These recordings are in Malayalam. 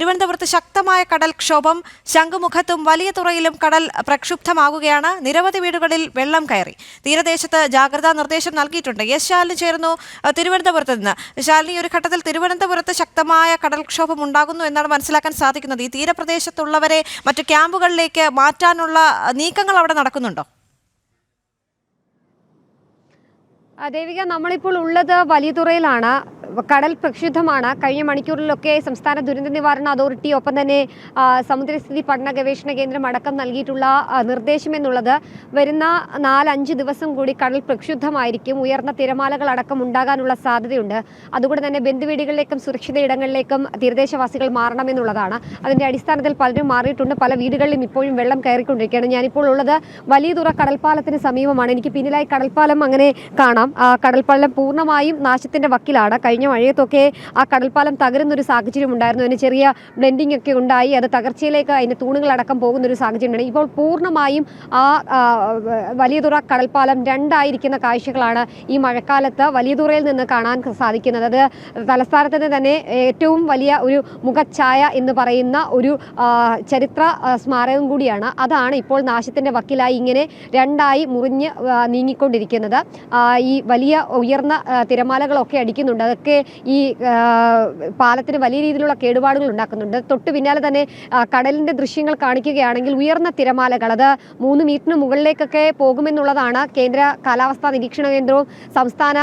തിരുവനന്തപുരത്ത് ശക്തമായ കടൽക്ഷോഭം. ശംഖുമുഖത്തും വലിയ തുറയിലും കടൽ പ്രക്ഷുബ്ധമാകുകയാണ്. നിരവധി വീടുകളിൽ വെള്ളം കയറി. തീരദേശത്ത് ജാഗ്രതാ നിർദ്ദേശം നൽകിയിട്ടുണ്ട്. എസ് ശാലിനി ചേർന്നു തിരുവനന്തപുരത്ത് നിന്ന്. ശാലിനി, ഒരു ഘട്ടത്തിൽ തിരുവനന്തപുരത്ത് ശക്തമായ കടൽക്ഷോഭം ഉണ്ടാകുന്നു എന്നാണ് മനസ്സിലാക്കാൻ സാധിക്കുന്നത്. ഈ തീരപ്രദേശത്തുള്ളവരെ മറ്റു ക്യാമ്പുകളിലേക്ക് മാറ്റാനുള്ള നീക്കങ്ങൾ അവിടെ നടക്കുന്നുണ്ടോ? ദേവിക, നമ്മളിപ്പോൾ ഉള്ളത് വലിയതുറയിലാണ്. കടൽ പ്രക്ഷുബ്ധമാണ്. കഴിഞ്ഞ മണിക്കൂറിലൊക്കെ സംസ്ഥാന ദുരന്ത നിവാരണ അതോറിറ്റി ഒപ്പം തന്നെ സമുദ്രസ്ഥിതി പഠന ഗവേഷണ കേന്ദ്രം അടക്കം നൽകിയിട്ടുള്ള നിർദ്ദേശം എന്നുള്ളത് വരുന്ന 4-5 ദിവസം കൂടി കടൽ പ്രക്ഷുബ്ധമായിരിക്കും. ഉയർന്ന തിരമാലകൾ അടക്കം ഉണ്ടാകാനുള്ള സാധ്യതയുണ്ട്. അതുകൊണ്ട് തന്നെ ബന്ധുവീടുകളിലേക്കും സുരക്ഷിത ഇടങ്ങളിലേക്കും തീരദേശവാസികൾ മാറണമെന്നുള്ളതാണ്. അതിന്റെ അടിസ്ഥാനത്തിൽ പലരും മാറിയിട്ടുണ്ട്. പല വീടുകളിലും ഇപ്പോഴും വെള്ളം കയറിക്കൊണ്ടിരിക്കുകയാണ്. ഞാനിപ്പോൾ ഉള്ളത് വലിയതുറ കടൽപ്പാലത്തിന് സമീപമാണ്. എനിക്ക് പിന്നിലായി കടൽപ്പാലം അങ്ങനെ കാണാം. കടൽപ്പാലം പൂർണ്ണമായും നാശത്തിന്റെ വക്കിലാണ്. കഴിഞ്ഞ മഴയത്തൊക്കെ ആ കടൽപ്പാലം തകരുന്നൊരു സാഹചര്യം ഉണ്ടായിരുന്നു. അതിന് ചെറിയ ബ്ലെൻഡിംഗ് ഒക്കെ ഉണ്ടായി. അത് തകർച്ചയിലേക്ക് അതിന്റെ തൂണുകളടക്കം പോകുന്നൊരു സാഹചര്യം ഉണ്ട്. ഇപ്പോൾ പൂർണ്ണമായും ആ വലിയതുറ കടൽപ്പാലം രണ്ടായിരിക്കുന്ന കാഴ്ചകളാണ് ഈ മഴക്കാലത്ത് വലിയതുറയിൽ നിന്ന് കാണാൻ സാധിക്കുന്നത്. അത് തലസ്ഥാനത്തിന് തന്നെ ഏറ്റവും വലിയ ഒരു മുഖഛായ എന്ന് പറയുന്ന ഒരു ചരിത്ര സ്മാരകം കൂടിയാണ്. അതാണ് ഇപ്പോൾ നാശത്തിന്റെ വക്കിലായി ഇങ്ങനെ രണ്ടായി മുറിഞ്ഞ് നീങ്ങിക്കൊണ്ടിരിക്കുന്നത്. ഈ വലിയ ഉയർന്ന തിരമാലകളൊക്കെ അടിക്കുന്നുണ്ട്. അതൊക്കെ ഈ പാലത്തിന് വലിയ രീതിയിലുള്ള കേടുപാടുകൾ ഉണ്ടാക്കുന്നുണ്ട്. തൊട്ട് പിന്നാലെ തന്നെ കടലിന്റെ ദൃശ്യങ്ങൾ കാണിക്കുകയാണെങ്കിൽ ഉയർന്ന തിരമാലകൾ അത് 3 മീറ്ററിന് മുകളിലേക്കൊക്കെ പോകുമെന്നുള്ളതാണ് കേന്ദ്ര കാലാവസ്ഥാ നിരീക്ഷണ കേന്ദ്രവും സംസ്ഥാന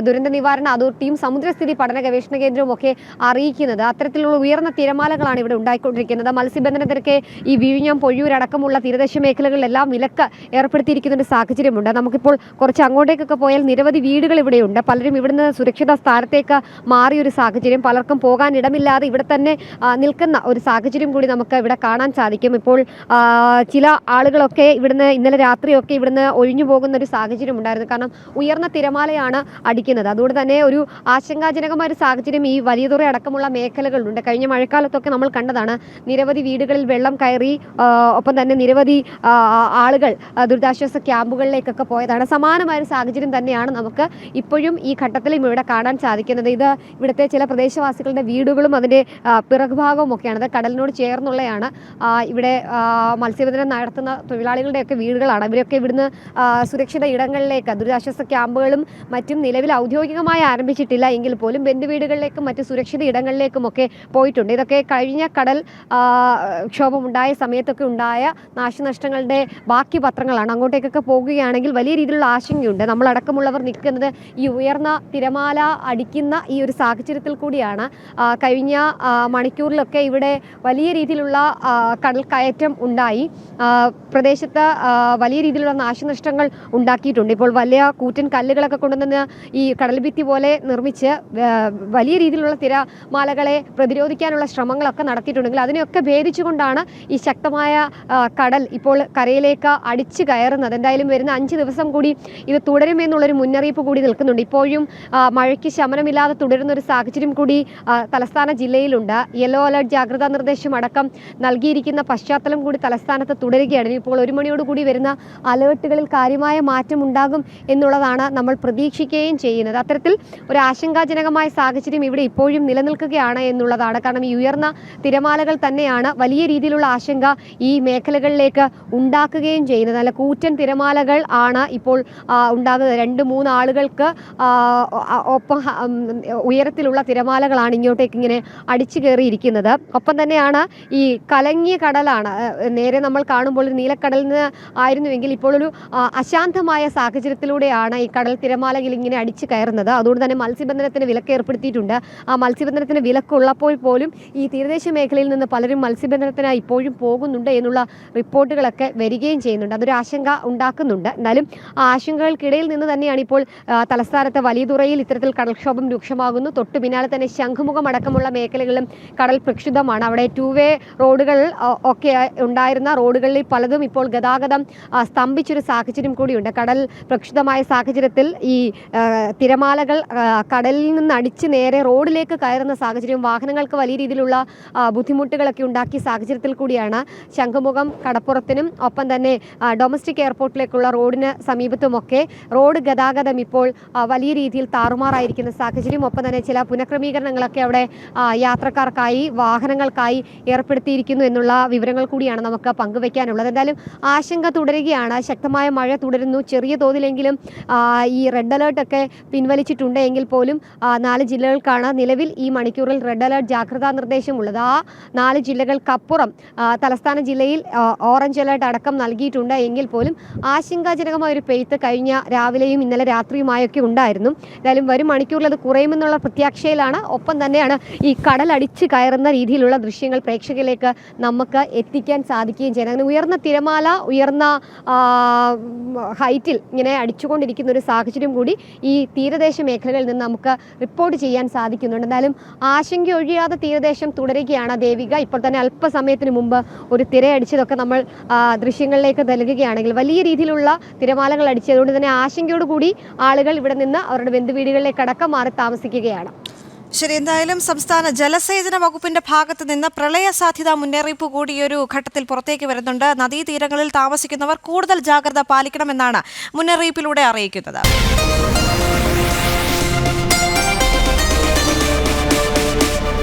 ദുരന്ത നിവാരണ അതോറിറ്റിയും സമുദ്രസ്ഥിതി പഠന ഗവേഷണ കേന്ദ്രവും ഒക്കെ അറിയിക്കുന്നത്. അത്തരത്തിലുള്ള ഉയർന്ന തിരമാലകളാണ് ഇവിടെ ഉണ്ടായിക്കൊണ്ടിരിക്കുന്നത്. മത്സ്യബന്ധനത്തിനൊക്കെ ഈ വിഴിഞ്ഞം, പൊഴിയൂർ അടക്കമുള്ള തീരദേശ മേഖലകളിലെല്ലാം വിലക്ക് ഏർപ്പെടുത്തിയിരിക്കുന്ന ഒരു സാഹചര്യമുണ്ട്. നമുക്കിപ്പോൾ കുറച്ച് അങ്ങോട്ടേക്കൊക്കെ പോയാൽ നിരവധി വീടുകൾ ഇവിടെയുണ്ട്. പലരും ഇവിടുന്ന് സുരക്ഷിത സ്ഥാനത്തേക്ക് മാറിയൊരു സാഹചര്യം, പലർക്കും പോകാൻ ഇടമില്ലാതെ ഇവിടെ തന്നെ നിൽക്കുന്ന ഒരു സാഹചര്യം കൂടി നമുക്ക് ഇവിടെ കാണാൻ സാധിക്കും. ഇപ്പോൾ ചില ആളുകളൊക്കെ ഇവിടുന്ന് ഇന്നലെ രാത്രിയൊക്കെ ഇവിടുന്ന് ഒഴിഞ്ഞു പോകുന്ന ഒരു സാഹചര്യം ഉണ്ടായിരുന്നു. കാരണം ഉയർന്ന തിരമാലയാണ് അടിക്കുന്നത്. അതുകൊണ്ട് തന്നെ ഒരു ആശങ്കാജനകമായ ഒരു സാഹചര്യം ഈ വലിയതുറ അടക്കമുള്ള മേഖലകളിലുണ്ട്. കഴിഞ്ഞ മഴക്കാലത്തൊക്കെ നമ്മൾ കണ്ടതാണ്. നിരവധി വീടുകളിൽ വെള്ളം കയറി. ഒപ്പം തന്നെ നിരവധി ആളുകൾ ദുരിതാശ്വാസ ക്യാമ്പുകളിലേക്കൊക്കെ പോയതാണ്. സമാനമായ ഒരു സാഹചര്യം തന്നെയാണ് നമുക്ക് ഇപ്പോഴും ഈ ഘട്ടത്തിലും ഇവിടെ കാണാൻ സാധിക്കുന്നത്. ഇത് ഇവിടുത്തെ ചില പ്രദേശവാസികളുടെ വീടുകളും അതിൻ്റെ പിറകുഭാഗവും ഒക്കെയാണ്. അത് കടലിനോട് ചേർന്നുള്ളതാണ്. ഇവിടെ മത്സ്യബന്ധനം നടത്തുന്ന തൊഴിലാളികളുടെയൊക്കെ വീടുകളാണ്. ഇവരൊക്കെ ഇവിടുന്ന് സുരക്ഷിത ഇടങ്ങളിലേക്ക്, ദുരിതാശ്വാസ ക്യാമ്പുകളും മറ്റും നിലവിൽ ഔദ്യോഗികമായി ആരംഭിച്ചിട്ടില്ല എങ്കിൽ പോലും ബന്ധുവീടുകളിലേക്കും മറ്റ് സുരക്ഷിത ഇടങ്ങളിലേക്കും ഒക്കെ പോയിട്ടുണ്ട്. ഇതൊക്കെ കഴിഞ്ഞ കടൽ ക്ഷോഭം ഉണ്ടായ സമയത്തൊക്കെ ഉണ്ടായ നാശനഷ്ടങ്ങളുടെ ബാക്കി പത്രങ്ങളാണ്. അങ്ങോട്ടേക്കൊക്കെ പോകുകയാണെങ്കിൽ വലിയ രീതിയിലുള്ള ആശങ്കയുണ്ട്. നമ്മളടക്കമുള്ളവർ നിൽക്കുന്നത് ഈ ഉയർന്ന തിരമാല അടിക്കുന്ന ഈ ഒരു സാഹചര്യത്തിൽ കൂടിയാണ്. കഴിഞ്ഞ മണിക്കൂറിലൊക്കെ ഇവിടെ വലിയ രീതിയിലുള്ള കടൽ കയറ്റം ഉണ്ടായി. പ്രദേശത്ത് വലിയ രീതിയിലുള്ള നാശനഷ്ടങ്ങൾ ഉണ്ടാക്കിയിട്ടുണ്ട്. ഇപ്പോൾ വലിയ കൂറ്റൻ കല്ലുകളൊക്കെ കൊണ്ടുവന്ന് ഈ കടൽ ഭിത്തി പോലെ നിർമ്മിച്ച് വലിയ രീതിയിലുള്ള തിരമാലകളെ പ്രതിരോധിക്കാനുള്ള ശ്രമങ്ങളൊക്കെ നടത്തിയിട്ടുണ്ടെങ്കിൽ അതിനെയൊക്കെ ഭേദിച്ചുകൊണ്ടാണ് ഈ ശക്തമായ കടൽ ഇപ്പോൾ കരയിലേക്ക് അടിച്ചു കയറുന്നത്. എന്തായാലും വരുന്ന 5 ദിവസം കൂടി ഇത് തുടരുമെന്നുള്ളൊരു മുന്നറിയിപ്പ് കൂടി നിൽക്കുന്നുണ്ട്. ഇപ്പോഴും മഴയ്ക്ക് ശമനമില്ലാതെ തുടരുന്ന ഒരു സാഹചര്യം കൂടി തലസ്ഥാന ജില്ലയിലുണ്ട്. യെല്ലോ അലർട്ട് ജാഗ്രതാ നിർദ്ദേശം അടക്കം നൽകിയിരിക്കുന്ന പശ്ചാത്തലം കൂടി തലസ്ഥാനത്ത് തുടരുകയാണ്. ഇപ്പോൾ 1 മണിയോടുകൂടി വരുന്ന അലേർട്ടുകളിൽ കാര്യമായ മാറ്റം ഉണ്ടാകും എന്നുള്ളതാണ് നമ്മൾ പ്രതീക്ഷിക്കുകയും ചെയ്യുന്നത്. അത്തരത്തിൽ ഒരു ആശങ്കാജനകമായ സാഹചര്യം ഇവിടെ ഇപ്പോഴും നിലനിൽക്കുകയാണ് എന്നുള്ളതാണ്. കാരണം ഈ ഉയർന്ന തിരമാലകൾ തന്നെയാണ് വലിയ രീതിയിലുള്ള ആശങ്ക ഈ മേഖലകളിലേക്ക് ഉണ്ടാക്കുകയും ചെയ്യുന്നത്. നല്ല കൂറ്റൻ തിരമാലകൾ ആണ് ഇപ്പോൾ ഉണ്ടാകുന്നത്. 2-3 ആളുകൾക്ക് ഒപ്പം ഉയരത്തിലുള്ള തിരമാലകളാണ് ഇങ്ങോട്ടേക്ക് ഇങ്ങനെ അടിച്ചു കയറിയിരിക്കുന്നത്. ഒപ്പം തന്നെയാണ് ഈ കലങ്ങിയ കടലാണ്. നേരെ നമ്മൾ കാണുമ്പോൾ ഒരു നീലക്കടലിൽ നിന്ന് ആയിരുന്നുവെങ്കിൽ ഇപ്പോൾ ഒരു അശാന്തമായ സാഹചര്യത്തിലൂടെയാണ് ഈ കടൽ തിരമാലകൾ ഇങ്ങനെ അടിച്ചു കയറുന്നത്. അതുകൊണ്ട് തന്നെ മത്സ്യബന്ധനത്തിന് വിലക്ക് ഏർപ്പെടുത്തിയിട്ടുണ്ട്. ആ മത്സ്യബന്ധനത്തിന് വിലക്കുള്ളപ്പോൾ പോലും ഈ തീരദേശ മേഖലയിൽ നിന്ന് പലരും മത്സ്യബന്ധനത്തിനായി ഇപ്പോഴും പോകുന്നുണ്ട് എന്നുള്ള റിപ്പോർട്ടുകളൊക്കെ വരികയും ചെയ്യുന്നുണ്ട്. അതൊരു ആശങ്ക ഉണ്ടാക്കുന്നുണ്ട്. എന്നാലും ആ ആശങ്കകൾക്കിടയിൽ നിന്ന് തന്നെയാണ് ഇപ്പോൾ തലസ്ഥാനത്തെ വലിയതുറയിൽ ഇത്തരത്തിൽ കടൽക്ഷോഭം രൂക്ഷമാകുന്നു. തൊട്ടു പിന്നാലെ തന്നെ ശംഖുമുഖം അടക്കമുള്ള മേഖലകളിലും കടൽ പ്രക്ഷുബ്ധമാണ്. അവിടെ 2-വേ റോഡുകൾ ഒക്കെ ഉണ്ടായിരുന്ന റോഡുകളിൽ പലതും ഇപ്പോൾ ഗതാഗതം സ്തംഭിച്ചൊരു സാഹചര്യം കൂടിയുണ്ട്. കടൽ പ്രക്ഷുബ്ധമായ സാഹചര്യത്തിൽ ഈ തിരമാലകൾ കടലിൽ നിന്ന് അടിച്ച് നേരെ റോഡിലേക്ക് കയറുന്ന സാഹചര്യം വാഹനങ്ങൾക്ക് വലിയ രീതിയിലുള്ള ബുദ്ധിമുട്ടുകളൊക്കെ ഉണ്ടാക്കിയ സാഹചര്യത്തിൽ കൂടിയാണ് ശംഖുമുഖം കടപ്പുറത്തിനും ഒപ്പം തന്നെ ഡൊമസ്റ്റിക് എയർപോർട്ടിലേക്കുള്ള റോഡിന് സമീപത്തുമൊക്കെ റോഡ് ഗതാഗതം ഇപ്പോൾ വലിയ രീതിയിൽ താറുമാറായിരിക്കുന്ന സാഹചര്യം സാഹചര്യം. ഒപ്പം തന്നെ ചില പുനഃക്രമീകരണങ്ങളൊക്കെ അവിടെ യാത്രക്കാർക്കായി വാഹനങ്ങൾക്കായി ഏർപ്പെടുത്തിയിരിക്കുന്നു എന്നുള്ള വിവരങ്ങൾ കൂടിയാണ് നമുക്ക് പങ്കുവയ്ക്കാനുള്ളത്. എന്തായാലും ആശങ്ക തുടരുകയാണ്. ശക്തമായ മഴ തുടരുന്നു. ചെറിയ തോതിലെങ്കിലും ഈ റെഡ് അലേർട്ടൊക്കെ പിൻവലിച്ചിട്ടുണ്ട് എങ്കിൽ പോലും 4 ജില്ലകൾക്കാണ് നിലവിൽ ഈ മണിക്കൂറിൽ റെഡ് അലേർട്ട് ജാഗ്രതാ നിർദ്ദേശമുള്ളത്. ആ 4 ജില്ലകൾക്കപ്പുറം തലസ്ഥാന ജില്ലയിൽ ഓറഞ്ച് അലേർട്ട് അടക്കം നൽകിയിട്ടുണ്ട് എങ്കിൽ പോലും ആശങ്കാജനകമായ ഒരു പെയ്ത്ത് കഴിഞ്ഞ രാവിലെയും ഇന്നലെ രാത്രിയുമായൊക്കെ ഉണ്ടായിരുന്നു. എന്തായാലും വരും മണിക്കൂറിൽ അത് കുറയുമെന്നുള്ള പ്രത്യാശയിലാണ്. ഒപ്പം തന്നെയാണ് ഈ കടലടിച്ച് കയറുന്ന രീതിയിലുള്ള ദൃശ്യങ്ങൾ പ്രേക്ഷകരിലേക്ക് നമുക്ക് എത്തിക്കാൻ സാധിക്കുകയും ചെയ്യുന്നത്. അങ്ങനെ ഉയർന്ന തിരമാല ഉയർന്ന ഹൈറ്റിൽ ഇങ്ങനെ അടിച്ചുകൊണ്ടിരിക്കുന്ന ഒരു സാഹചര്യം കൂടി ഈ തീരദേശ മേഖലകളിൽ നിന്ന് നമുക്ക് റിപ്പോർട്ട് ചെയ്യാൻ സാധിക്കുന്നുണ്ട്. എന്തായാലും ആശങ്ക ഒഴിയാതെ തീരദേശം തുടരുകയാണ് ദേവിക. ഇപ്പോൾ തന്നെ അല്പസമയത്തിന് മുമ്പ് ഒരു തിരയടിച്ചതൊക്കെ നമ്മൾ ദൃശ്യങ്ങളിലേക്ക് നൽകുകയാണെങ്കിൽ വലിയ രീതിയിലുള്ള തിരമാലകൾ അടിച്ചതുകൊണ്ട് തന്നെ ആശങ്കയോടുകൂടി ആളുകൾ ഇവിടെ നിന്ന് അവരുടെ ബന്ധുവീടുകളിലേക്ക് അടക്കം മാറി താമസിക്കുകയാണ്. ശരി, എന്തായാലും സംസ്ഥാന ജലസേചന വകുപ്പിന്റെ ഭാഗത്ത് നിന്ന് പ്രളയ സാധ്യതാ മുന്നറിയിപ്പ് കൂടി ഈ ഒരു ഘട്ടത്തിൽ പുറത്തേക്ക് വരുന്നുണ്ട്. നദീതീരങ്ങളിൽ താമസിക്കുന്നവർ കൂടുതൽ ജാഗ്രത പാലിക്കണമെന്നാണ് മുന്നറിയിപ്പിലൂടെ അറിയിക്കുന്നത്.